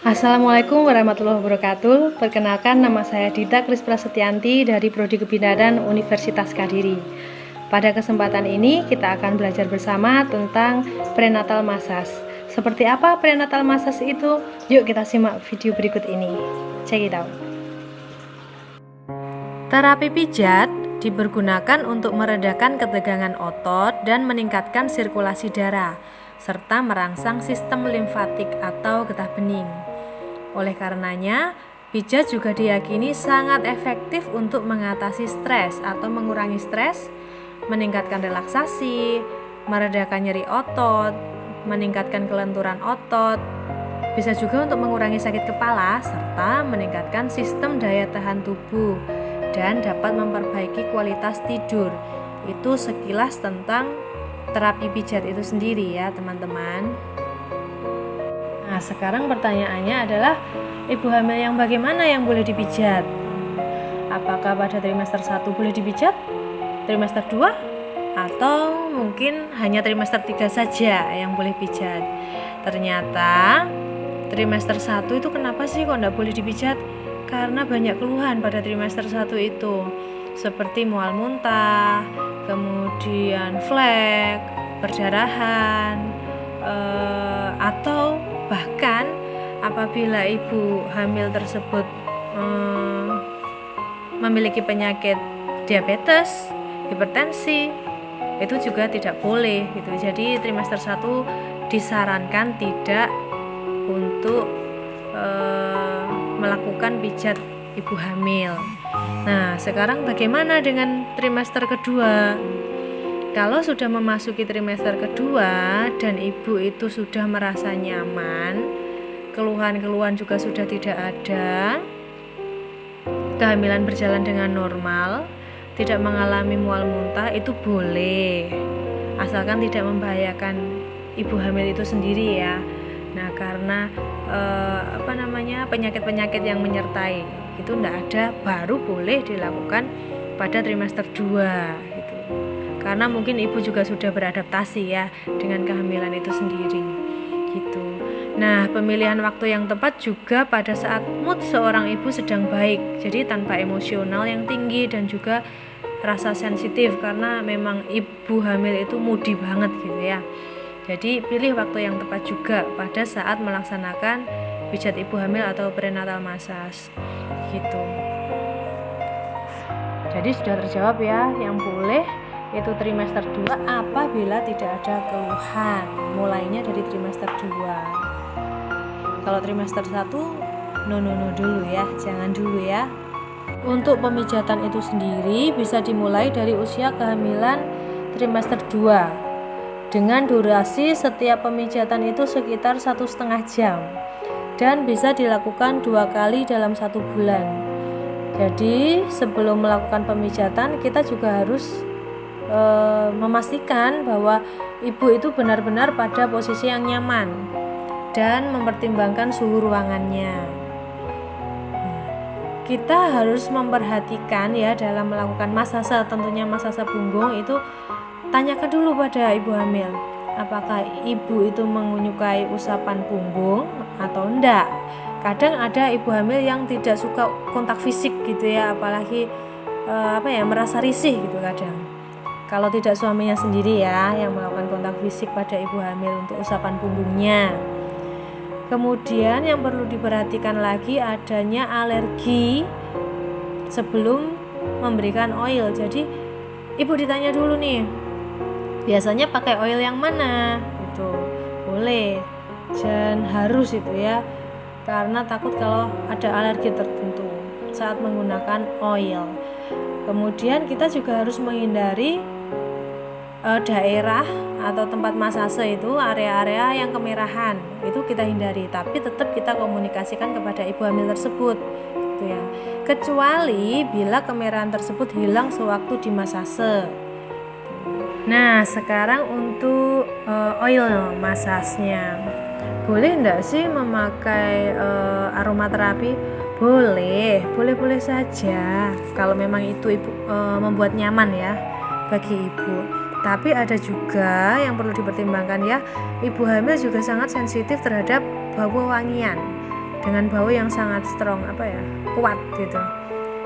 Assalamualaikum warahmatullahi wabarakatuh. Perkenalkan, nama saya Dita Kris Prasetyanti dari Prodi Kebidanan Universitas Kediri. Pada kesempatan ini kita akan belajar bersama tentang prenatal massage. Seperti apa prenatal massage itu? Yuk kita simak video berikut ini. Check it out. Terapi pijat dipergunakan untuk meredakan ketegangan otot dan meningkatkan sirkulasi darah, serta merangsang sistem limfatik atau getah bening. Oleh karenanya, pijat juga diyakini sangat efektif untuk mengatasi stres atau mengurangi stres, meningkatkan relaksasi, meredakan nyeri otot, meningkatkan kelenturan otot, bisa juga untuk mengurangi sakit kepala, serta meningkatkan sistem daya tahan tubuh dan dapat memperbaiki kualitas tidur. Itu sekilas tentang terapi pijat itu sendiri ya teman-teman. Nah, sekarang pertanyaannya adalah ibu hamil yang bagaimana yang boleh dipijat? Apakah pada trimester 1 boleh dipijat? Trimester 2? Atau mungkin hanya trimester 3 saja yang boleh pijat? Ternyata trimester 1 itu kenapa sih kok enggak boleh dipijat? Karena banyak keluhan pada trimester 1 itu, seperti mual muntah, kemudian flek, perdarahan, atau bahkan apabila ibu hamil tersebut memiliki penyakit diabetes, hipertensi, itu juga tidak boleh gitu. Jadi trimester 1 disarankan tidak untuk melakukan pijat ibu hamil. Nah, sekarang bagaimana dengan trimester kedua? Kalau sudah memasuki trimester kedua dan ibu itu sudah merasa nyaman, keluhan-keluhan juga sudah tidak ada, kehamilan berjalan dengan normal, tidak mengalami mual muntah, itu boleh, asalkan tidak membahayakan ibu hamil itu sendiri ya. Nah, karena penyakit-penyakit yang menyertai itu tidak ada, baru boleh dilakukan pada trimester 2 gitu. Karena mungkin ibu juga sudah beradaptasi ya dengan kehamilan itu sendiri gitu. Nah, pemilihan waktu yang tepat juga pada saat mood seorang ibu sedang baik, jadi tanpa emosional yang tinggi dan juga rasa sensitif, karena memang ibu hamil itu moody banget gitu ya. Jadi pilih waktu yang tepat juga pada saat melaksanakan pijat ibu hamil atau prenatal massage gitu. Jadi sudah terjawab ya, yang boleh itu trimester 2 apabila tidak ada keluhan, mulainya dari trimester 2. Kalau trimester 1 no dulu ya, jangan dulu ya. Untuk pemijatan itu sendiri bisa dimulai dari usia kehamilan trimester 2 dengan durasi setiap pemijatan itu sekitar 1,5 jam dan bisa dilakukan 2 kali dalam 1 bulan. Jadi sebelum melakukan pemijatan kita juga harus memastikan bahwa ibu itu benar-benar pada posisi yang nyaman dan mempertimbangkan suhu ruangannya. Kita harus memperhatikan ya dalam melakukan massage, tentunya massage punggung itu tanyakan dulu pada ibu hamil, apakah ibu itu menyukai usapan punggung atau enggak. Kadang ada ibu hamil yang tidak suka kontak fisik gitu ya, apalagi merasa risih gitu kadang. Kalau tidak suaminya sendiri ya yang melakukan kontak fisik pada ibu hamil untuk usapan punggungnya. Kemudian yang perlu diperhatikan lagi adanya alergi sebelum memberikan oil. Jadi ibu ditanya dulu nih, biasanya pakai oil yang mana? Gitu. Boleh dan harus itu ya, karena takut kalau ada alergi tertentu saat menggunakan oil. Kemudian kita juga harus menghindari daerah atau tempat massage itu, area-area yang kemerahan itu kita hindari, tapi tetap kita komunikasikan kepada ibu hamil tersebut gitu ya. Kecuali bila kemerahan tersebut hilang sewaktu di massage. Nah, sekarang untuk oil massage-nya. Boleh enggak sih memakai aromaterapi? Boleh saja kalau memang itu ibu membuat nyaman ya bagi ibu. Tapi ada juga yang perlu dipertimbangkan ya, ibu hamil juga sangat sensitif terhadap bau wangian. dengan bau yang sangat strong, kuat gitu.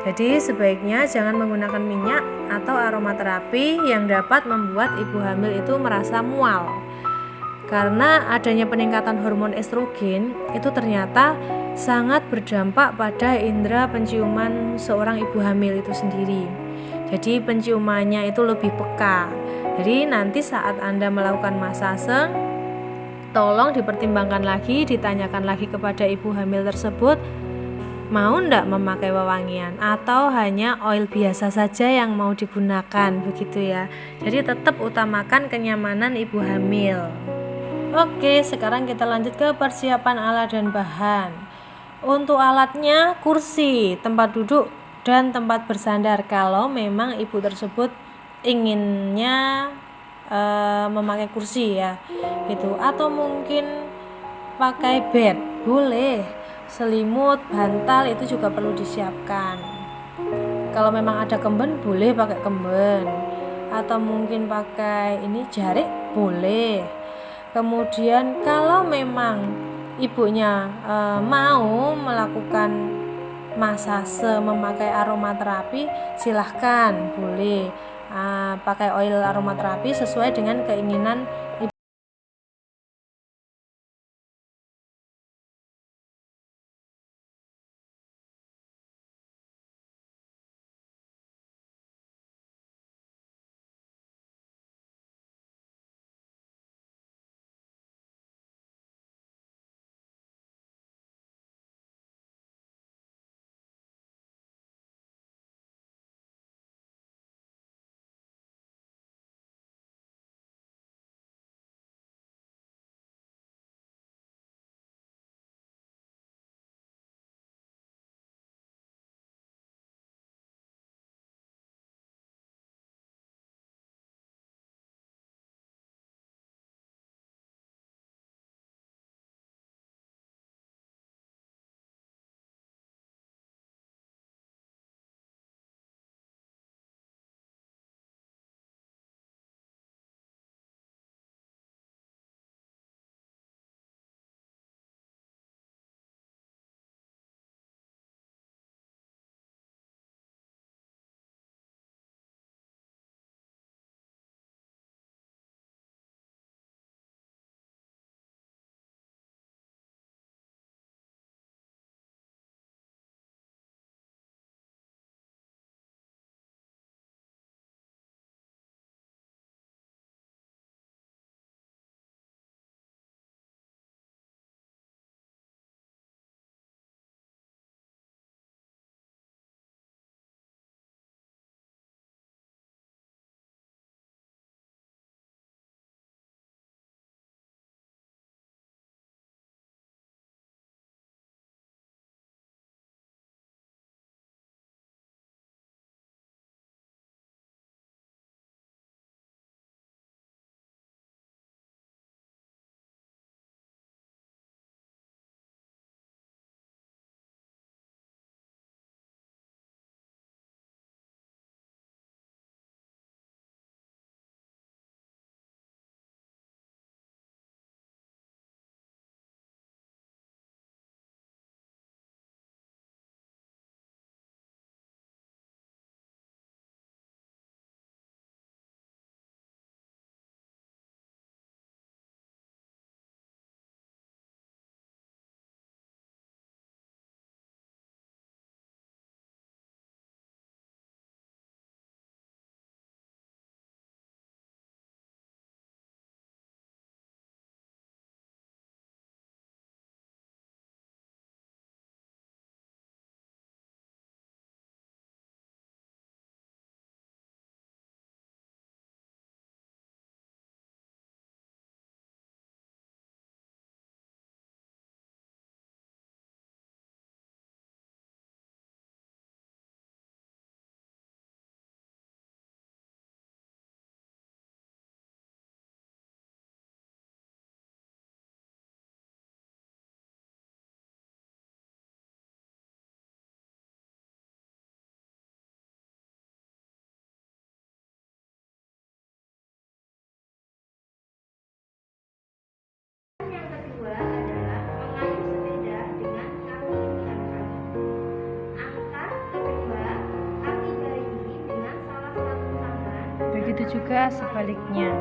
Jadi sebaiknya jangan menggunakan minyak atau aromaterapi yang dapat membuat ibu hamil itu merasa mual. Karena adanya peningkatan hormon estrogen itu ternyata sangat berdampak pada indera penciuman seorang ibu hamil itu sendiri. Jadi penciumannya itu lebih peka. Jadi nanti saat Anda melakukan masase, tolong dipertimbangkan lagi, ditanyakan lagi kepada ibu hamil tersebut, mau ndak memakai wewangian atau hanya oil biasa saja yang mau digunakan, begitu ya. Jadi tetap utamakan kenyamanan ibu hamil. Oke, sekarang kita lanjut ke persiapan alat dan bahan. Untuk alatnya, kursi, tempat duduk, dan tempat bersandar kalau memang ibu tersebut inginnya memakai kursi ya, gitu. Atau mungkin pakai bed, boleh. Selimut, bantal itu juga perlu disiapkan. Kalau memang ada kemben, boleh pakai kemben. Atau mungkin pakai jarik, boleh. Kemudian kalau memang ibunya mau melakukan masase memakai aromaterapi, silahkan, boleh pakai oil aromaterapi sesuai dengan keinginan juga sebaliknya.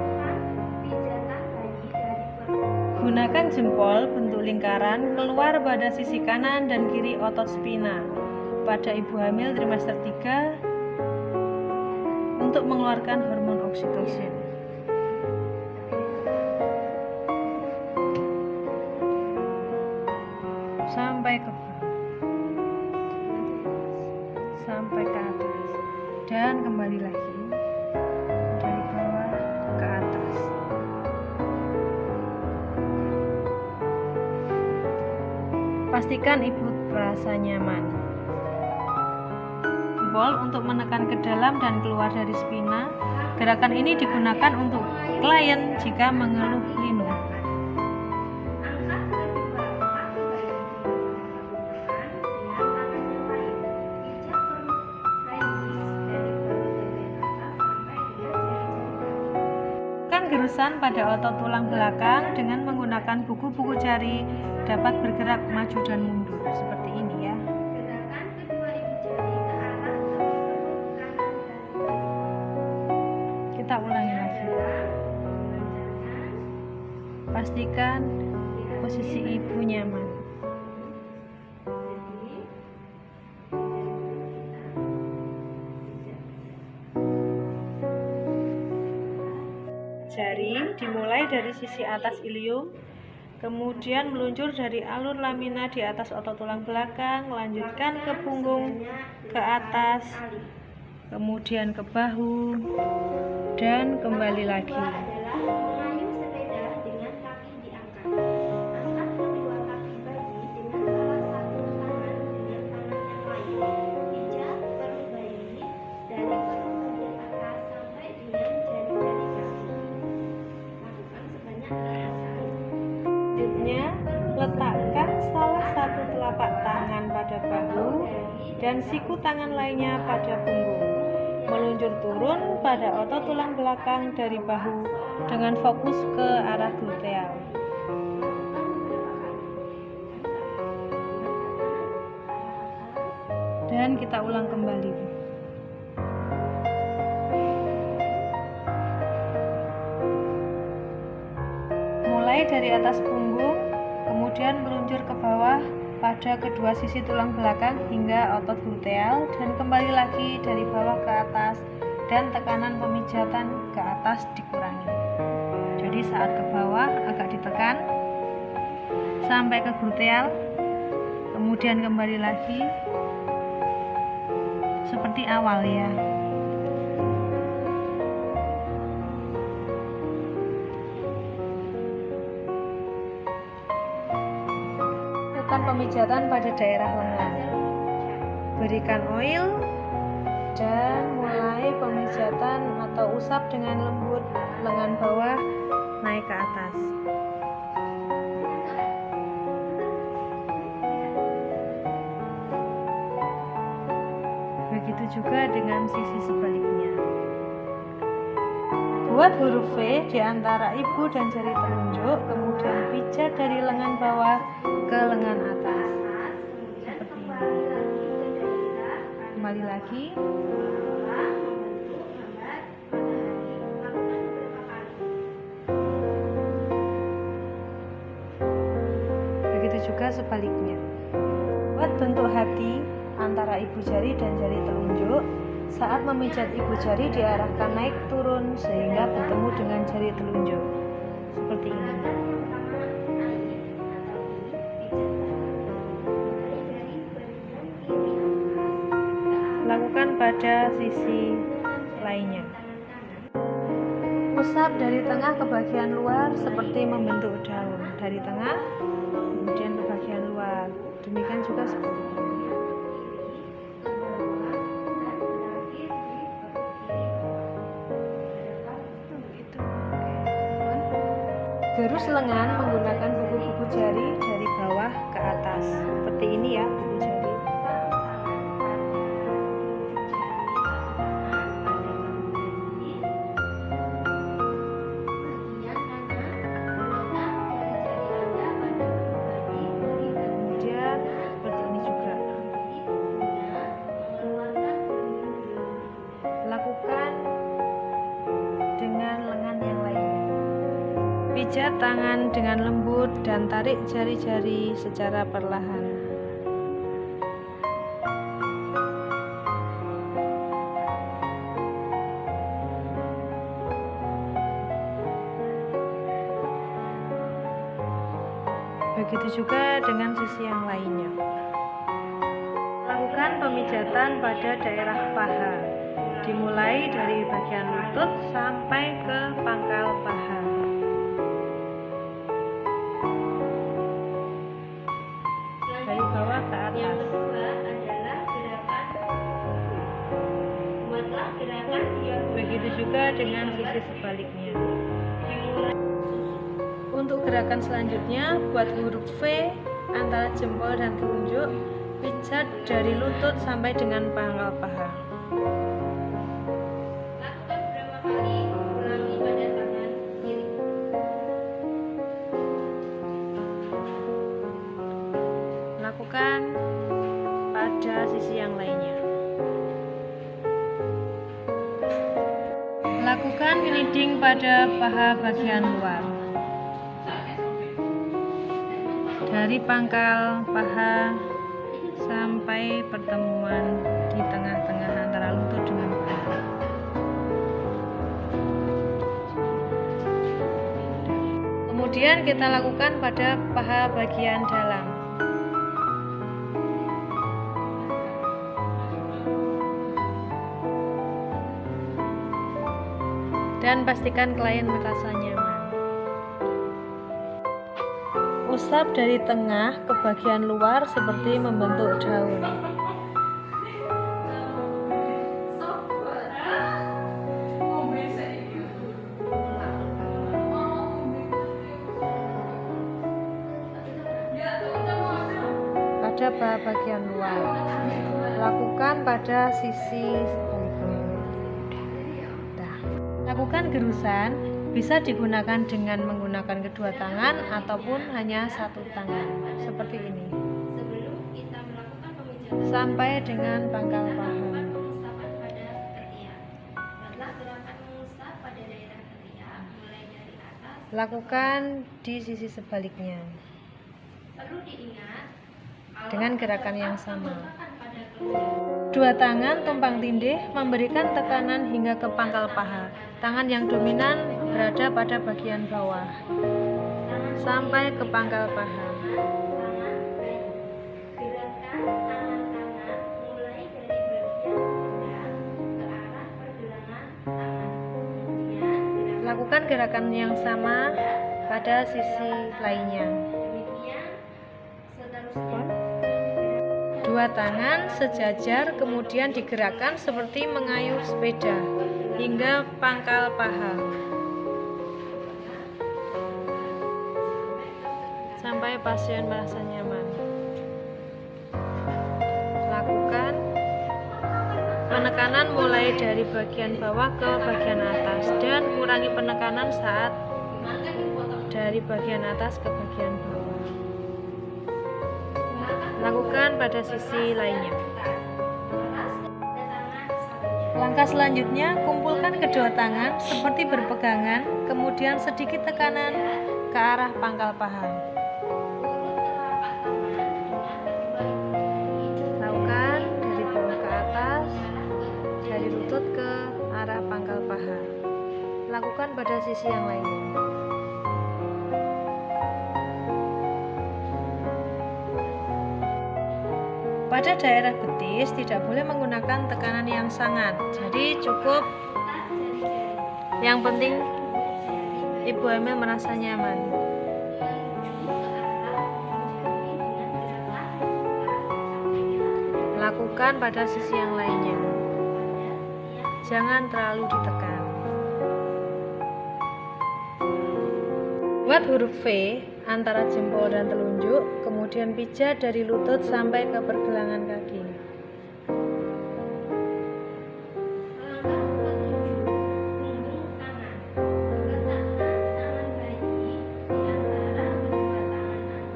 Gunakan jempol bentuk lingkaran keluar pada sisi kanan dan kiri otot spina pada ibu hamil trimester 3 untuk mengeluarkan hormon oksitosin. Sampai ke bawah, sampai ke atas, dan kembali lagi dari bawah ke atas. Pastikan ibu merasa nyaman. Jempol untuk menekan ke dalam dan keluar dari spina. Gerakan ini digunakan untuk klien jika mengeluh linu. Gerusan pada otot tulang belakang dengan menggunakan buku-buku jari dapat bergerak maju dan mundur seperti ini ya. Kita ulangi lagi. Pastikan posisi ibu nyaman. Jari dimulai dari sisi atas ilium, kemudian meluncur dari alur lamina di atas otot tulang belakang, lanjutkan ke punggung, ke atas, kemudian ke bahu, dan kembali lagi. Selanjutnya, letakkan salah satu telapak tangan pada bahu dan siku tangan lainnya pada punggung. Meluncur turun pada otot tulang belakang dari bahu dengan fokus ke arah gluteal. Dan kita ulang kembali. Mulai dari atas punggung, kemudian meluncur ke bawah pada kedua sisi tulang belakang hingga otot gluteal, dan kembali lagi dari bawah ke atas, dan tekanan pemijatan ke atas dikurangi. Jadi saat ke bawah agak ditekan sampai ke gluteal, kemudian kembali lagi seperti awal ya. Pemijatan pada daerah lengan. Berikan oil dan mulai pemijatan atau usap dengan lembut lengan bawah naik ke atas. Begitu juga dengan sisi sebaliknya. Buat huruf V di antara ibu dan jari telunjuk, kemudian pijat dari lengan bawah ke lengan atas seperti ini. Kembali lagi. Begitu juga sebaliknya. Buat bentuk hati antara ibu jari dan jari telunjuk. Saat memijat ibu jari diarahkan naik turun sehingga bertemu dengan jari telunjuk seperti ini. Lakukan pada sisi lainnya. Usap dari tengah ke bagian luar seperti membentuk daun. Dari tengah kemudian ke bagian luar. Demikian juga sebaliknya. Gerus lengan menggunakan buku-buku jari dari bawah ke atas seperti ini ya, buku jari. Kemudian seperti ini juga. Lakukan Pijat tangan dengan lembut dan tarik jari-jari secara perlahan. Begitu juga dengan sisi yang lainnya. Lakukan pemijatan pada daerah paha, dimulai dari bagian lutut sampai ke pangkal paha. Dari bawah ke atas. Begitu juga dengan sisi sebaliknya. Untuk gerakan selanjutnya, buat huruf V antara jempol dan telunjuk, pijat dari lutut sampai dengan pangkal paha. Lakukan beberapa kali, ulangi pada tangan kiri. Lakukan pada sisi yang lainnya. Lakukan kneading pada paha bagian luar. Dari pangkal paha sampai pertemuan di tengah-tengah antara lutut dengan paha. Kemudian kita lakukan pada paha bagian dalam. Dan pastikan klien merasa nyaman. Usap dari tengah ke bagian luar seperti membentuk daun. Pada paha bagian luar, lakukan pada sisi sebaliknya. Lakukan gerusan. Bisa digunakan dengan menggunakan kedua tangan ataupun hanya satu tangan, seperti ini. Sebelum kita melakukan pemijatan, Sampai dengan pangkal paha. pengusapan pada ketiak. Buatlah gerakan mengusap pada daerah ketiak, mulai dari atas. Lakukan di sisi sebaliknya Perlu diingat, dengan gerakan yang sama. tekan pada kelenjar. Dua tangan tumpang tindih memberikan tekanan hingga ke pangkal paha. Tangan yang dominan berada pada bagian bawah sampai ke pangkal paha. Gerakan tangan-tangan mulai dari bagian pundak ke arah pergelangan tangan. Kemudian Lakukan gerakan yang sama pada sisi lainnya. demikian seterusnya. Dua tangan sejajar kemudian digerakkan seperti mengayuh sepeda hingga pangkal paha sampai pasien merasa nyaman. Lakukan penekanan mulai dari bagian bawah ke bagian atas dan kurangi penekanan saat dari bagian atas ke bagian bawah. Lakukan pada sisi lainnya. Langkah selanjutnya, kumpulkan kedua tangan seperti berpegangan, kemudian sedikit tekanan ke arah pangkal paha. Lakukan dari bawah ke atas, dari lutut ke arah pangkal paha. Lakukan pada sisi yang lainnya. Pada daerah betis tidak boleh menggunakan tekanan yang sangat, jadi cukup yang penting ibu hamil merasa nyaman. Lakukan pada sisi yang lainnya, jangan terlalu ditekan. Buat huruf V antara jempol dan telunjuk, kemudian pijat dari lutut sampai ke pergelangan kaki.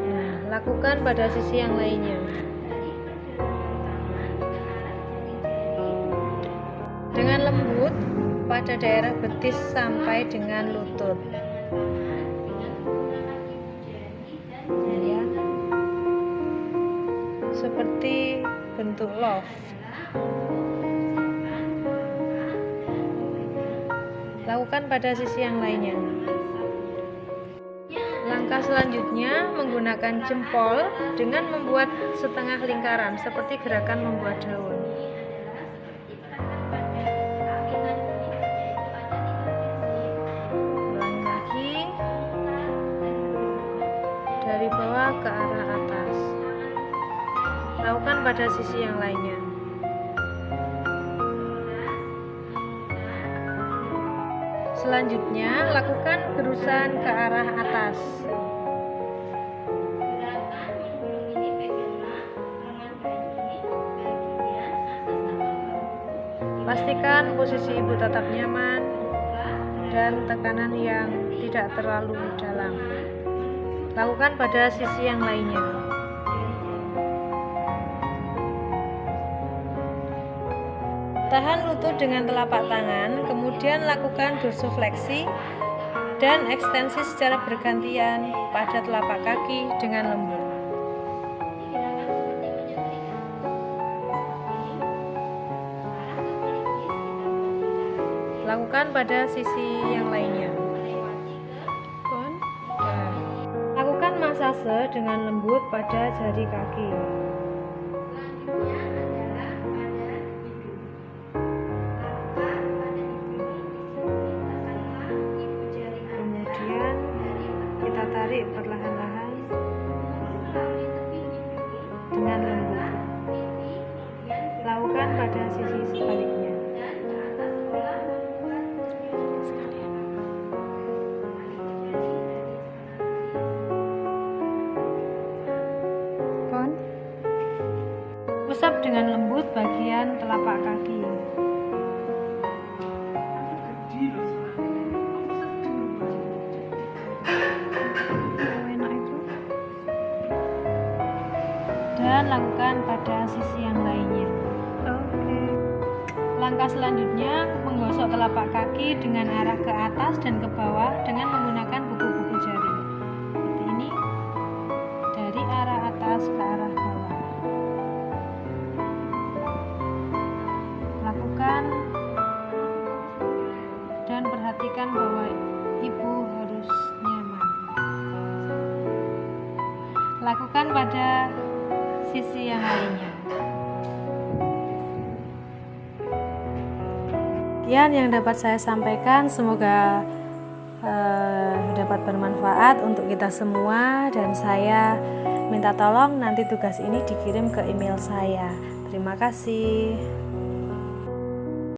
Nah, lakukan pada sisi yang lainnya. Dengan lembut pada daerah betis sampai dengan lutut. bentuk love. Lakukan pada sisi yang lainnya. Langkah selanjutnya menggunakan jempol dengan membuat setengah lingkaran seperti gerakan membuat daun. Ulangi lagi dari bawah ke arah atas. Lakukan pada sisi yang lainnya. Selanjutnya, lakukan gerusan ke arah atas. Pastikan posisi ibu tetap nyaman dan tekanan yang tidak terlalu dalam. Lakukan pada sisi yang lainnya. Tahan lutut dengan telapak tangan, kemudian lakukan dorsofleksi dan ekstensi secara bergantian pada telapak kaki dengan lembut. Lakukan pada sisi yang lainnya. Lakukan masase dengan lembut pada jari kaki. Tarik perlahan-lahan dengan lembut. Lakukan pada sisi sebaliknya. Usap dengan lembut bagian telapak kaki. Dan lakukan pada sisi yang lainnya. Langkah selanjutnya menggosok telapak kaki dengan arah ke atas dan ke bawah dengan menggunakan buku-buku jari. Seperti ini, dari arah atas ke arah bawah. Lakukan dan perhatikan bahwa ibu harus nyaman. Lakukan pada sisi yang lainnya. Sekian yang dapat saya sampaikan, semoga dapat bermanfaat untuk kita semua, dan saya minta tolong nanti tugas ini dikirim ke email saya. Terima kasih.